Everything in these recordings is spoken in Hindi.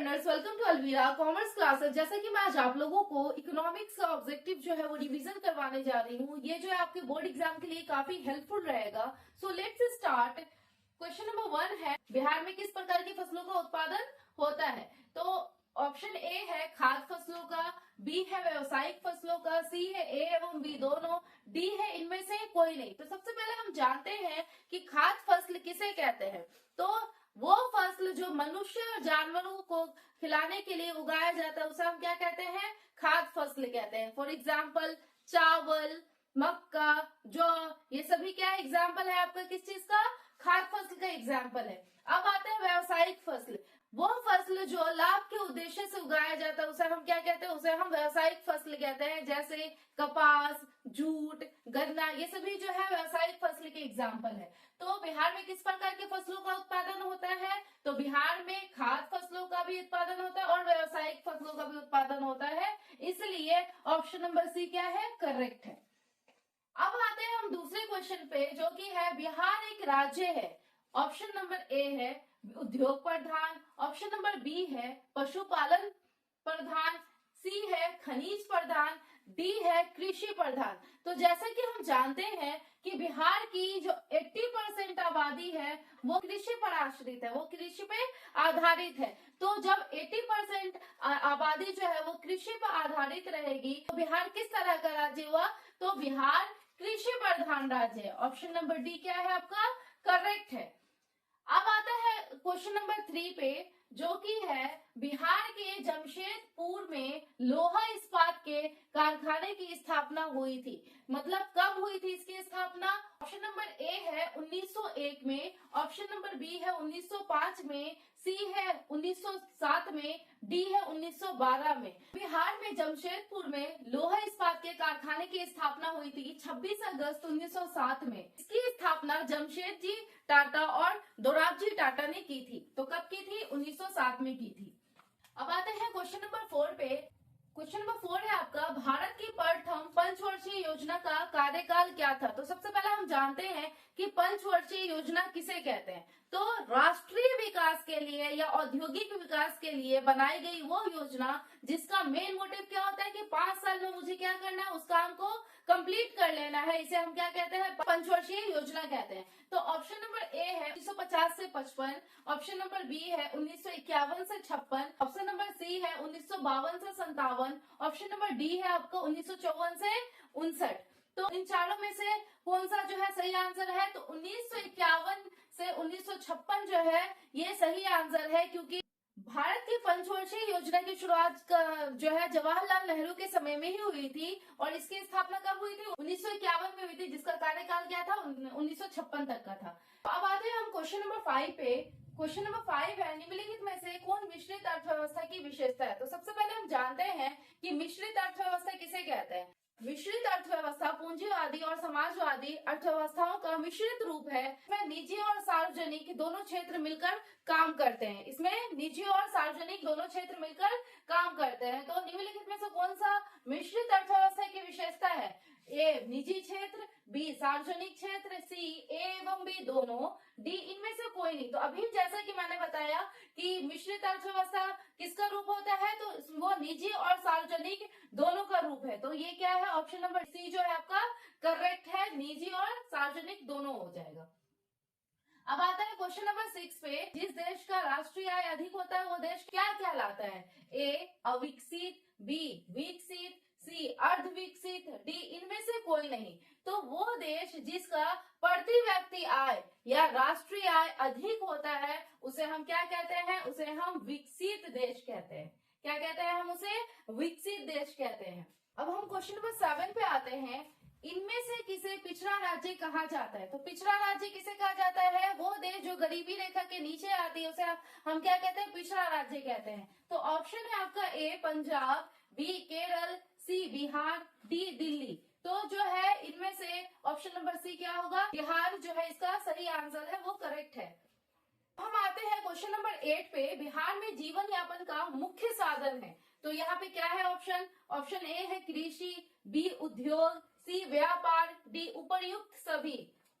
Learners, welcome to Alvira commerce classes. जैसा कि मैं आज आप लोगों को इकोनॉमिक्स का ऑब्जेक्टिव जो है वो रिवीजन करवाने जा रही हूँ। ये जो है आपके बोर्ड एग्जाम के लिए काफी हेल्पफुल रहेगा। So let's start. Question number 1 है, बिहार में किस प्रकार की फसलों का उत्पादन होता है? तो ऑप्शन ए है खाद्य फसलों का, बी है व्यावसायिक फसलों का, सी है ए एवं बी दोनों, डी है इनमें से कोई नहीं। तो सबसे पहले हम जानते हैं कि खाद्य फसल किसे कहते हैं। तो वो फसल जो मनुष्य और जानवरों को खिलाने के लिए उगाया जाता है उसे हम क्या कहते हैं? खाद्य फसल कहते हैं। फॉर एग्जाम्पल चावल, मक्का, जौ, ये सभी क्या एग्जाम्पल है आपका किस चीज का? खाद्य फसल का एग्जाम्पल है। अब आते हैं व्यावसायिक फसल। वो फसल जो लाभ के उद्देश्य से उगाया जाता है उसे हम क्या कहते हैं? उसे हम व्यावसायिक फसल कहते हैं। जैसे कपास, जूट, गन्ना, ये सभी जो है व्यावसायिक फसल के एग्जाम्पल है। तो बिहार में किस प्रकार के फसलों का उत्पादन होता है? तो बिहार में खाद्य फसलों का भी उत्पादन होता है और व्यावसायिक फसलों का भी उत्पादन होता है। इसलिए ऑप्शन नंबर सी क्या है? करेक्ट है। अब आते हैं हम दूसरे क्वेश्चन पे, जो कि है बिहार एक राज्य है। ऑप्शन नंबर ए है उद्योग प्रधान, ऑप्शन नंबर बी है पशुपालन प्रधान, सी है खनिज प्रधान, डी है कृषि प्रधान। तो जैसा कि हम जानते हैं कि बिहार की जो 80% आबादी है वो कृषि पर आश्रित है, वो कृषि पे आधारित है। तो जब 80% आबादी जो है वो कृषि पर आधारित रहेगी तो बिहार किस तरह का राज्य हुआ? तो बिहार कृषि प्रधान राज्य है। ऑप्शन नंबर डी क्या है आपका? करेक्ट है। अब आता है क्वेश्चन नंबर 3 पे, जो कि है बिहार के जमशेदपुर में लोहा इस्पात के कारखाने की स्थापना हुई थी। मतलब कब हुई थी इसकी स्थापना? ऑप्शन नंबर ए है 1901 में, ऑप्शन नंबर बी है 1905 में, सी है 1907 में, डी है 1912 में। बिहार में जमशेदपुर में लोहा इस्पात के कारखाने की स्थापना हुई थी 26 अगस्त 1907 में। इसकी स्थापना जमशेद जी टाटा और दोराबजी टाटा ने की थी। तो कब की थी? 1907 में की थी। अब आते हैं क्वेश्चन नंबर 4 पे। क्वेश्चन नंबर 4 है आपका, भारत की प्रथम पंचवर्षीय योजना का कार्यकाल क्या था? तो सबसे पहले हम जानते हैं कि पंचवर्षीय योजना किसे कहते हैं। तो राष्ट्रीय विकास के लिए या औद्योगिक विकास के लिए बनाई गई वो योजना जिसका मेन मोटिव क्या होता है कि 5 साल में मुझे क्या करना है, उस काम को कंप्लीट कर लेना है, इसे हम क्या कहते हैं? पंचवर्षीय योजना कहते हैं। तो ऑप्शन नंबर ए है 1950 से 55, ऑप्शन नंबर बी है 1951 से 56, ऑप्शन नंबर सी है 1952 से 57, ऑप्शन नंबर डी है आपका 1954 से 59। तो इन चारों में से कौन सा जो है सही आंसर है? तो 1951 से 1956 जो है ये सही आंसर है, क्योंकि भारत की पंचवर्षीय योजना की शुरुआत जो है जवाहरलाल नेहरू के समय में ही हुई थी और इसकी स्थापना कब हुई थी? 1951 में हुई थी, जिसका कार्यकाल क्या था? 1956 तक का था। अब आते हैं हम क्वेश्चन नंबर 5 पे। क्वेश्चन नंबर 5 है, निम्नलिखित में से कौन मिश्रित अर्थव्यवस्था की विशेषता है? तो सबसे पहले हम जानते हैं कि मिश्रित अर्थव्यवस्था किसे कहते हैं। मिश्रित अर्थव्यवस्था पूंजीवादी और समाजवादी अर्थव्यवस्थाओं का मिश्रित रूप है। इसमें निजी और सार्वजनिक दोनों क्षेत्र मिलकर काम करते हैं। इसमें निजी और सार्वजनिक दोनों क्षेत्र मिलकर काम करते हैं। तो निम्नलिखित में से कौन सा मिश्रित अर्थव्यवस्था की विशेषता है? ए निजी क्षेत्र, बी सार्वजनिक क्षेत्र, सी ए एवं बी दोनों, डी इनमें से कोई नहीं। तो अभी जैसा कि मैंने बताया कि मिश्रित अर्थव्यवस्था किसका रूप होता है? तो वो निजी और सार्वजनिक दोनों का रूप है। तो ये क्या है? ऑप्शन नंबर सी जो है आपका करेक्ट है, निजी और सार्वजनिक दोनों हो जाएगा। अब आता है क्वेश्चन नंबर 6 पे, जिस देश का राष्ट्रीय आय अधिक होता है वो देश क्या कहलाता है? ए अविकसित, बी विकसित, सी अर्ध विकसित, डी इनमें से कोई नहीं। तो वो देश जिसका प्रति व्यक्ति आय या राष्ट्रीय आय अधिक होता है उसे हम क्या कहते हैं? उसे हम विकसित देश कहते हैं। क्या कहते हैं हम उसे? विकसित देश कहते हैं। अब हम क्वेश्चन नंबर 7 पे आते हैं, इनमें से किसे पिछड़ा राज्य कहा जाता है? तो पिछड़ा राज्य किसे कहा जाता है? वो देश जो गरीबी रेखा के नीचे आती है उसे हम क्या कहते हैं? पिछड़ा राज्य कहते हैं। तो ऑप्शन है आपका ए Punjab, B Kerala, C Bihar, D Delhi. तो जो है इनमें से ऑप्शन नंबर सी क्या होगा? बिहार जो है इसका सही आंसर है, वो करेक्ट है। हम आते हैं क्वेश्चन नंबर 8 पे, बिहार में जीवन यापन का मुख्य साधन है। तो यहाँ पे क्या है ऑप्शन? ऑप्शन ए है कृषि, बी उद्योग, सी व्यापार, डी उपर्युक्त सभी,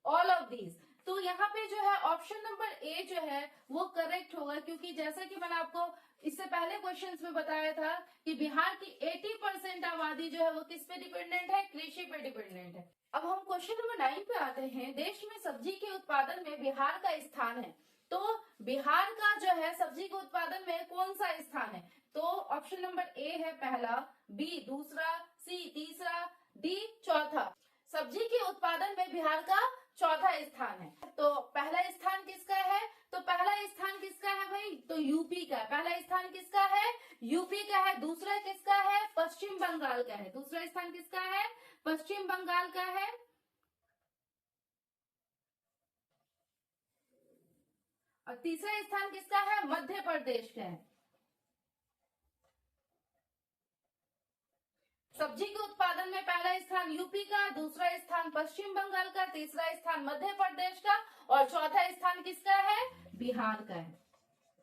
ऑल ऑफ दीज। तो यहाँ पे जो है ऑप्शन नंबर ए जो है वो करेक्ट होगा, क्योंकि जैसा कि मैंने आपको इससे पहले क्वेश्चंस में बताया था कि बिहार की 80% आबादी जो है वो किस पे डिपेंडेंट है, कृषि पे डिपेंडेंट है। अब हम क्वेश्चन नंबर 9 पे आते हैं। देश में सब्जी के उत्पादन में बिहार का स्थान है, तो बिहार का जो है सब्जी के उत्पादन में कौन सा स्थान है? तो ऑप्शन नंबर ए है पहला, बी दूसरा, सी तीसरा, डी चौथा। सब्जी के उत्पादन में बिहार का चौथा स्थान है। तो पहला स्थान किसका है? तो पहला स्थान किसका है भाई? तो यूपी का। पहला स्थान किसका है? यूपी का है। दूसरा किसका है? पश्चिम बंगाल का है। दूसरा स्थान किसका है? पश्चिम बंगाल का है। और तीसरा स्थान किसका है? मध्य प्रदेश का है। सब्जी के उत्पादन में पहला स्थान यूपी का, दूसरा स्थान पश्चिम बंगाल का, तीसरा स्थान मध्य प्रदेश का और चौथा स्थान किसका है? बिहार का है।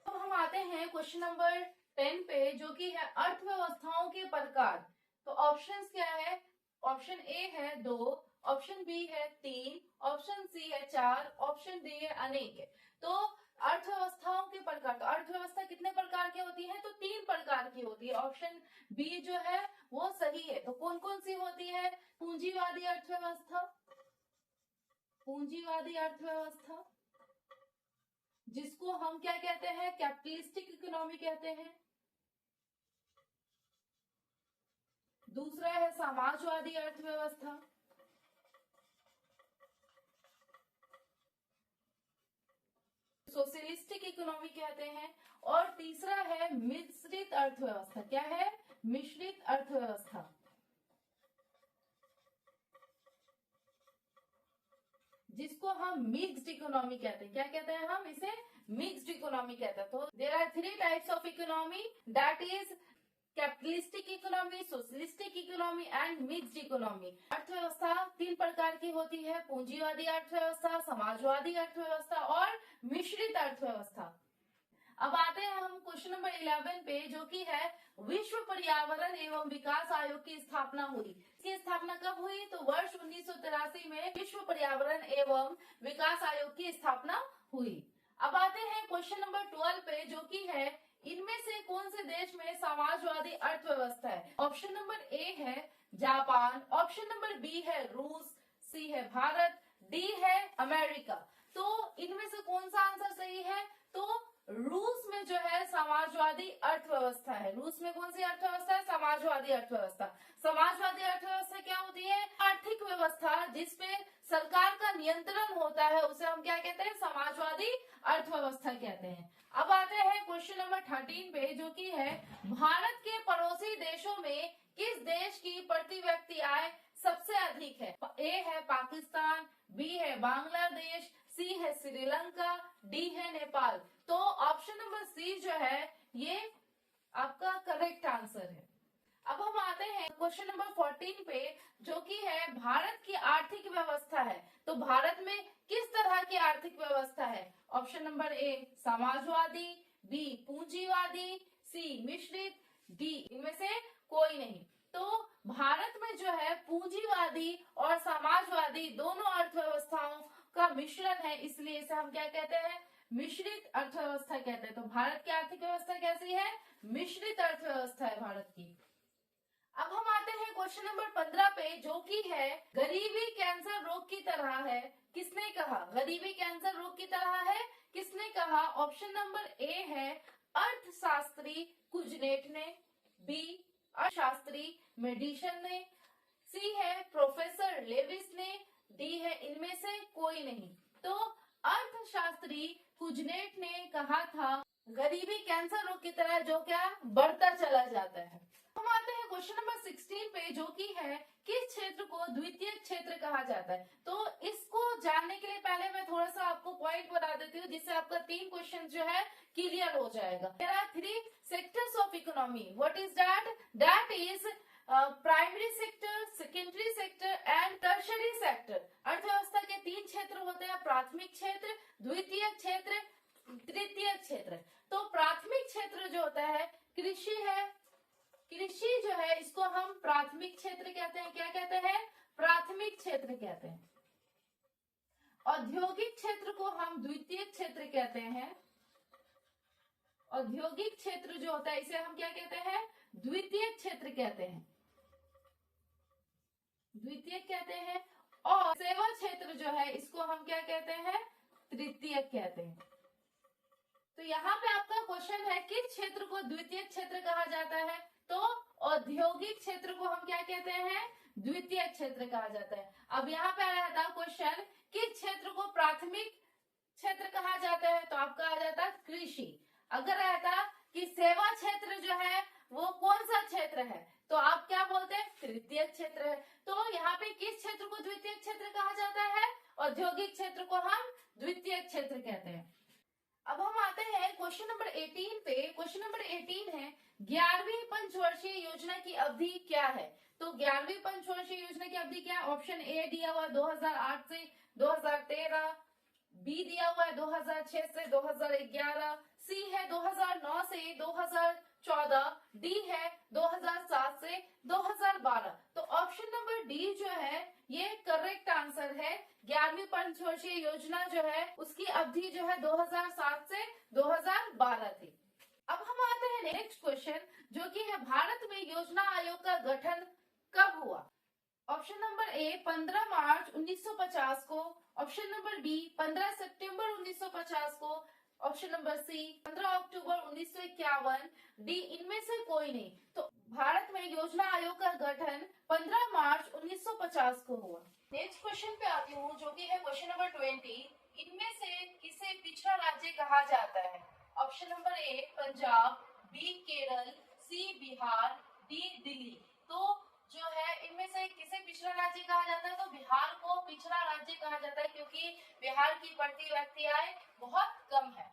तो हम आते हैं क्वेश्चन नंबर 10 पे, जो कि है अर्थव्यवस्थाओं के प्रकार। तो ऑप्शंस क्या है? ऑप्शन ए है 2, ऑप्शन बी है 3, ऑप्शन सी है 4, ऑप्शन डी है अनेक। तो अर्थव्यवस्थाओं के प्रकार, तो अर्थव्यवस्था कितने प्रकार की होती है? तो 3 प्रकार की होती है। ऑप्शन बी जो है वो सही है। तो कौन कौन सी होती है? पूंजीवादी अर्थव्यवस्था, पूंजीवादी अर्थव्यवस्था जिसको हम क्या कहते हैं? कैपिटलिस्टिक इकोनॉमी कहते हैं। दूसरा है समाजवादी अर्थव्यवस्था, सोशलिस्टिक इकोनॉमी कहते हैं। और तीसरा है मिश्रित अर्थव्यवस्था। क्या है? मिश्रित अर्थव्यवस्था, जिसको हम मिक्स्ड इकोनॉमी कहते हैं। क्या कहते हैं हम इसे? मिक्स्ड इकोनॉमी कहते हैं। तो there are 3 types of economy, that is capitalistic economy, socialistic economy and mixed economy. अर्थव्यवस्था 3 प्रकार की होती है, पूंजीवादी अर्थव्यवस्था, समाजवादी अर्थव्यवस्था और मिश्रित अर्थव्यवस्था। अब आते हैं हम क्वेश्चन नंबर 11 पे, जो कि है विश्व पर्यावरण एवं विकास आयोग की स्थापना हुई। इसकी स्थापना कब हुई? तो वर्ष 1983 में विश्व पर्यावरण एवं विकास आयोग की स्थापना हुई। अब आते हैं क्वेश्चन नंबर 12 पे, जो कि है इनमें से कौन से देश में समाजवादी अर्थव्यवस्था है? ऑप्शन नंबर ए है जापान, ऑप्शन नंबर बी है रूस, सी है भारत, डी है अमेरिका। तो इनमें से कौन सा आंसर सही है? तो रूस में जो है समाजवादी अर्थव्यवस्था है। रूस में कौन सी अर्थव्यवस्था है? समाजवादी अर्थव्यवस्था। समाजवादी अर्थव्यवस्था क्या होती है? आर्थिक व्यवस्था जिसपे सरकार का नियंत्रण होता है, उसे हम क्या कहते हैं? समाजवादी अर्थव्यवस्था कहते हैं। अब आते हैं क्वेश्चन नंबर 13 पे, जो कि है भारत के पड़ोसी देशों में किस देश की प्रति व्यक्ति आय सबसे अधिक है? ए है पाकिस्तान, बी है बांग्लादेश, सी है श्रीलंका, डी है नेपाल। तो ऑप्शन नंबर सी जो है ये आपका करेक्ट आंसर है। अब हम आते हैं क्वेश्चन नंबर 14 पे, जो कि है भारत की आर्थिक व्यवस्था है। तो भारत में किस तरह की आर्थिक व्यवस्था है? ऑप्शन नंबर ए समाजवादी, बी पूंजीवादी, सी मिश्रित, डी इनमें से कोई नहीं। तो भारत में जो है पूंजीवादी और समाजवादी दोनों अर्थव्यवस्थाओं का मिश्रण है, इसलिए इसे हम क्या कहते हैं? मिश्रित अर्थव्यवस्था कहते हैं। तो भारत की आर्थिक व्यवस्था कैसी है? मिश्रित अर्थव्यवस्था है भारत की। अब हम आते हैं क्वेश्चन नंबर 15 पे, जो कि है गरीबी कैंसर रोग की तरह है। किसने कहा? गरीबी कैंसर रोग की तरह है, किसने कहा? ऑप्शन नंबर ए है अर्थशास्त्री कुजनेट ने, बी अर्थशास्त्री मेडिसन ने, सी है प्रोफेसर लेविस ने, डी है इनमें से कोई नहीं। तो अर्थशास्त्री कुजनेट ने कहा था गरीबी कैंसर रोग की तरह जो क्या बढ़ता चला जाता है। हम आते हैं क्वेश्चन नंबर 16 पे, जो कि है किस क्षेत्र को द्वितीय क्षेत्र कहा जाता है। तो इसको जानने के लिए पहले मैं थोड़ा सा आपको पॉइंट बता देती हूँ, जिससे आपका 3 क्वेश्चन जो है क्लियर हो जाएगा। There are 3 sectors of economy. What is that? That is primary sector, secondary sector and tertiary sector. अर्थव्यवस्था के 3 क्षेत्र होते हैं, प्राथमिक क्षेत्र, द्वितीय क्षेत्र, तृतीय क्षेत्र। तो प्राथमिक क्षेत्र जो होता है कृषि है, कृषि जो है इसको हम प्राथमिक क्षेत्र कहते हैं। क्या कहते हैं? प्राथमिक क्षेत्र कहते हैं। औद्योगिक क्षेत्र को हम द्वितीयक क्षेत्र कहते हैं। औद्योगिक क्षेत्र जो होता है इसे हम क्या कहते हैं? द्वितीयक क्षेत्र कहते हैं, द्वितीयक कहते हैं। और सेवा क्षेत्र जो है इसको हम क्या कहते हैं? तृतीयक कहते हैं। तो यहाँ पे आपका क्वेश्चन है किस क्षेत्र को द्वितीयक क्षेत्र कहा जाता है? तो औद्योगिक क्षेत्र को हम क्या कहते हैं? द्वितीयक क्षेत्र कहा जाता है। अब यहाँ पे आया था क्वेश्चन किस क्षेत्र को प्राथमिक क्षेत्र कहा जाता है? तो आपका आ जाता कृषि। अगर रहता कि सेवा क्षेत्र जो है वो कौन सा क्षेत्र है, तो आप क्या बोलते हैं? तृतीयक क्षेत्र है। तो यहाँ पे किस क्षेत्र को द्वितीयक क्षेत्र कहा जाता है? औद्योगिक क्षेत्र को हम द्वितीयक क्षेत्र कहते हैं। अब हम आते हैं क्वेश्चन नंबर 18 पे। क्वेश्चन नंबर 18 है 11वीं पंचवर्षीय योजना की अवधि क्या है? तो 11वीं पंचवर्षीय योजना की अवधि क्या है? ऑप्शन ए दिया हुआ 2008 से 2013, बी दिया हुआ है 2006 से 2011, सी है 2009 से 2014, डी है 2007 से 2012। तो ऑप्शन नंबर डी जो है ये करेक्ट आंसर है। 11वीं पंचवर्षीय योजना जो है उसकी अवधि जो है 2007 से 2012 थी। अब हम आते हैं नेक्स्ट क्वेश्चन जो कि है भारत में योजना आयोग का गठन कब हुआ? ऑप्शन नंबर ए 15 मार्च 1950 को, ऑप्शन नंबर बी 15 सितंबर 1950 को, ऑप्शन नंबर सी 15 अक्टूबर 1951, डी इनमें से कोई नहीं। तो भारत में योजना आयोग का गठन 15 मार्च 1950 को हुआ। नेक्स्ट क्वेश्चन पे आती हूँ जो कि है क्वेश्चन नंबर 20। इनमें से किसे पिछड़ा राज्य कहा जाता है? Option number A Punjab, B Kerala, C Bihar, D Delhi. तो जो है इनमें से किसे पिछड़ा राज्य कहा जाता है? तो बिहार को पिछड़ा राज्य कहा जाता है क्योंकि बिहार की प्रति व्यक्ति आय बहुत कम है।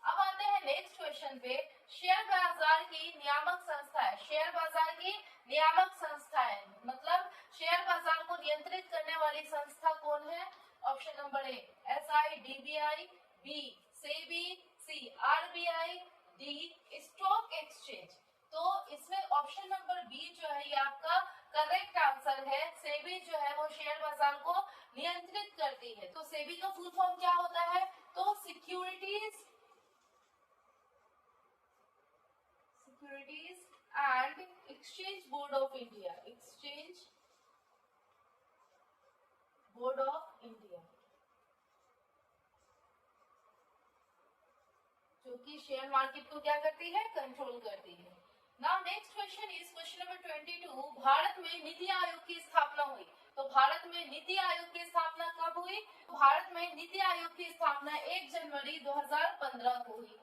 अब आते हैं नेक्स्ट क्वेश्चन पे। शेयर बाजार की नियामक संस्था है, शेयर बाजार की नियामक संस्था है, मतलब शेयर बाजार को नियंत्रित करने वाली संस्था कौन है? Option number A SIDBI, B SEBI, C RBI, D stock exchange. तो इसमें ऑप्शन नंबर बी जो है ये आपका करेक्ट आंसर है। सेबी जो है वो शेयर बाजार को नियंत्रित करती है। तो सेबी का फुल फॉर्म क्या होता है? तो securities and exchange board of India, exchange board of India, जो कि शेयर मार्केट को क्या करती है? कंट्रोल करती है। Now next question is question number 22। Bharat में नीति आयोग की स्थापना हुई। तो भारत में नीति आयोग की स्थापना कब हुई? भारत में नीति आयोग की स्थापना 1 जनवरी 2015 को हुई।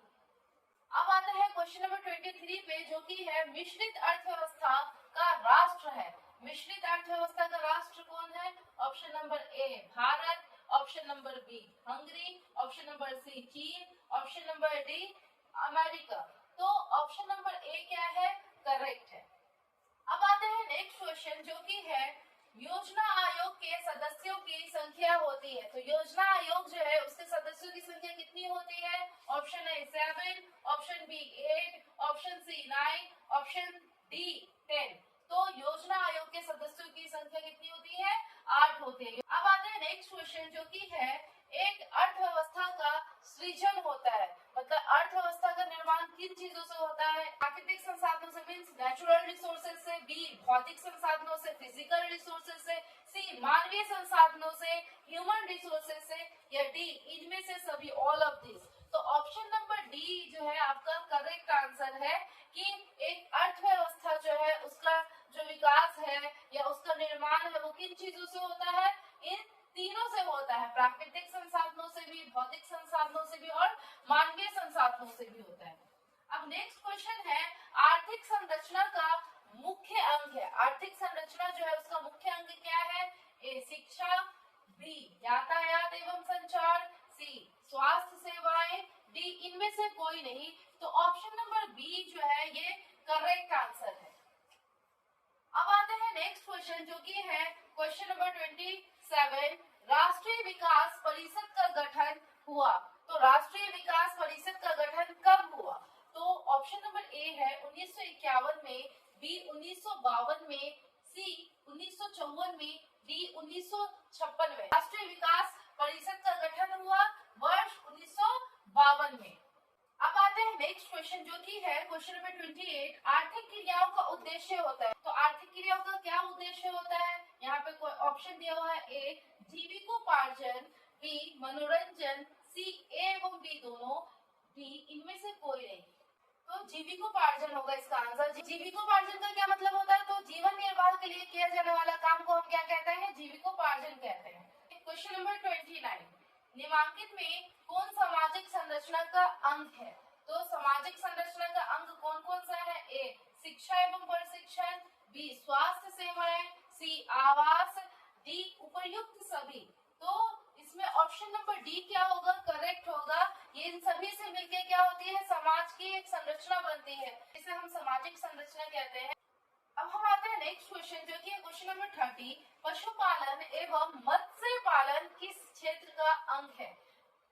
अब आता है क्वेश्चन नंबर 23 पे जो कि है मिश्रित अर्थव्यवस्था का राष्ट्र है। मिश्रित अर्थव्यवस्था का राष्ट्र कौन है? Option number A Bharat, option number B Hungary, option number C चीन, ऑप्शन नंबर डी अमेरिका। तो ऑप्शन नंबर ए क्या है? करेक्ट है। अब आते हैं नेक्स्ट क्वेश्चन जो कि है योजना आयोग के सदस्यों की संख्या होती है। तो योजना आयोग जो है उसके सदस्यों की संख्या कितनी होती है? Option A 7, option B 8, option C 9, option D 10। तो योजना आयोग के सदस्यों की संख्या कितनी होती है? 8 होती है। अब आते हैं नेक्स्ट क्वेश्चन जो कि है एक अर्थव्यवस्था का सृजन होता है, मतलब अर्थव्यवस्था का निर्माण किन चीजों से होता है? प्राकृतिक संसाधनों से मींस नेचुरल रिसोर्सेज से, बी भौतिक संसाधनों से फिजिकल रिसोर्सेज से, सी मानवीय संसाधनों से ह्यूमन रिसोर्सेज से, या डी इनमें से सभी ऑल ऑफ दिस। तो ऑप्शन नंबर डी जो है आपका करेक्ट आंसर है कि एक अर्थव्यवस्था जो है उसका जो विकास है या उसका निर्माण है वो किन चीजों से होता है? इन तीनों से होता है, प्राकृतिक संसाधनों से भी, भौतिक संसाधनों से भी और मानवीय संसाधनों से भी होता है। अब नेक्स्ट क्वेश्चन है आर्थिक संरचना का मुख्य अंग है। आर्थिक संरचना जो है उसका मुख्य अंग क्या है? ए शिक्षा, बी यातायात एवं संचार, सी स्वास्थ्य सेवाएं, डी इनमें से कोई नहीं। तो ऑप्शन नंबर बी जो है ये करेक्ट आंसर है। अब आते हैं नेक्स्ट क्वेश्चन जो कि है क्वेश्चन नंबर 27। राष्ट्रीय विकास परिषद का गठन हुआ। तो राष्ट्रीय विकास परिषद का गठन कब हुआ? तो ऑप्शन नंबर ए है 1951 में, बी 1952 में, सी 1954 में, डी 1956 में। राष्ट्रीय विकास परिषद का गठन हुआ वर्ष 1952 में। अब आते हैं नेक्स्ट क्वेश्चन जो कि है क्वेश्चन नंबर 28। आर्थिक क्रियाओं का उद्देश्य होता है। तो आर्थिक क्रियाओं का क्या उद्देश्य होता है? यहाँ पे कोई ऑप्शन दिया हुआ है, ए जीविकोपार्जन, बी मनोरंजन, सी ए एवं बी दोनों, डी इनमें से कोई नहीं। तो जीविकोपार्जन होगा इसका आंसर। जीविकोपार्जन का क्या मतलब होता है? तो जीवन निर्वाह के लिए किया जाने वाला काम को हम क्या कहते हैं? जीविकोपार्जन कहते हैं। Question number 29। निम्नलिखित में कौन सामाजिक संरचना का अंग है? तो सामाजिक संरचना का अंग कौन कौन सा है? ए शिक्षा एवं प्रशिक्षण, बी स्वास्थ्य सेवाएं, सी आवास, डी उपर्युक्त सभी। तो इसमें ऑप्शन नंबर डी क्या होगा? करेक्ट होगा। ये इन सभी से मिलकर क्या होती है? समाज की एक संरचना बनती है, इसे हम सामाजिक संरचना कहते हैं। अब हम आते हैं नेक्स्ट क्वेश्चन जो कि है क्वेश्चन नंबर 30। पशुपालन एवं मत्स्य पालन किस क्षेत्र का अंग है?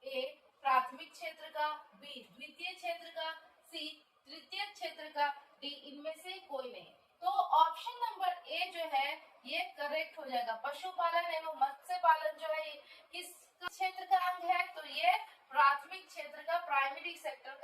ए प्राथमिक क्षेत्र का, बी द्वितीय क्षेत्र का, सी तृतीय क्षेत्र का, डी इनमें से कोई नहीं। तो ऑप्शन नंबर ए जो है ये करेक्ट हो जाएगा। पशुपालन एवं मत्स्य पालन जो है किस क्षेत्र का अंग है? तो ये प्राथमिक क्षेत्र का, प्राइमरी सेक्टर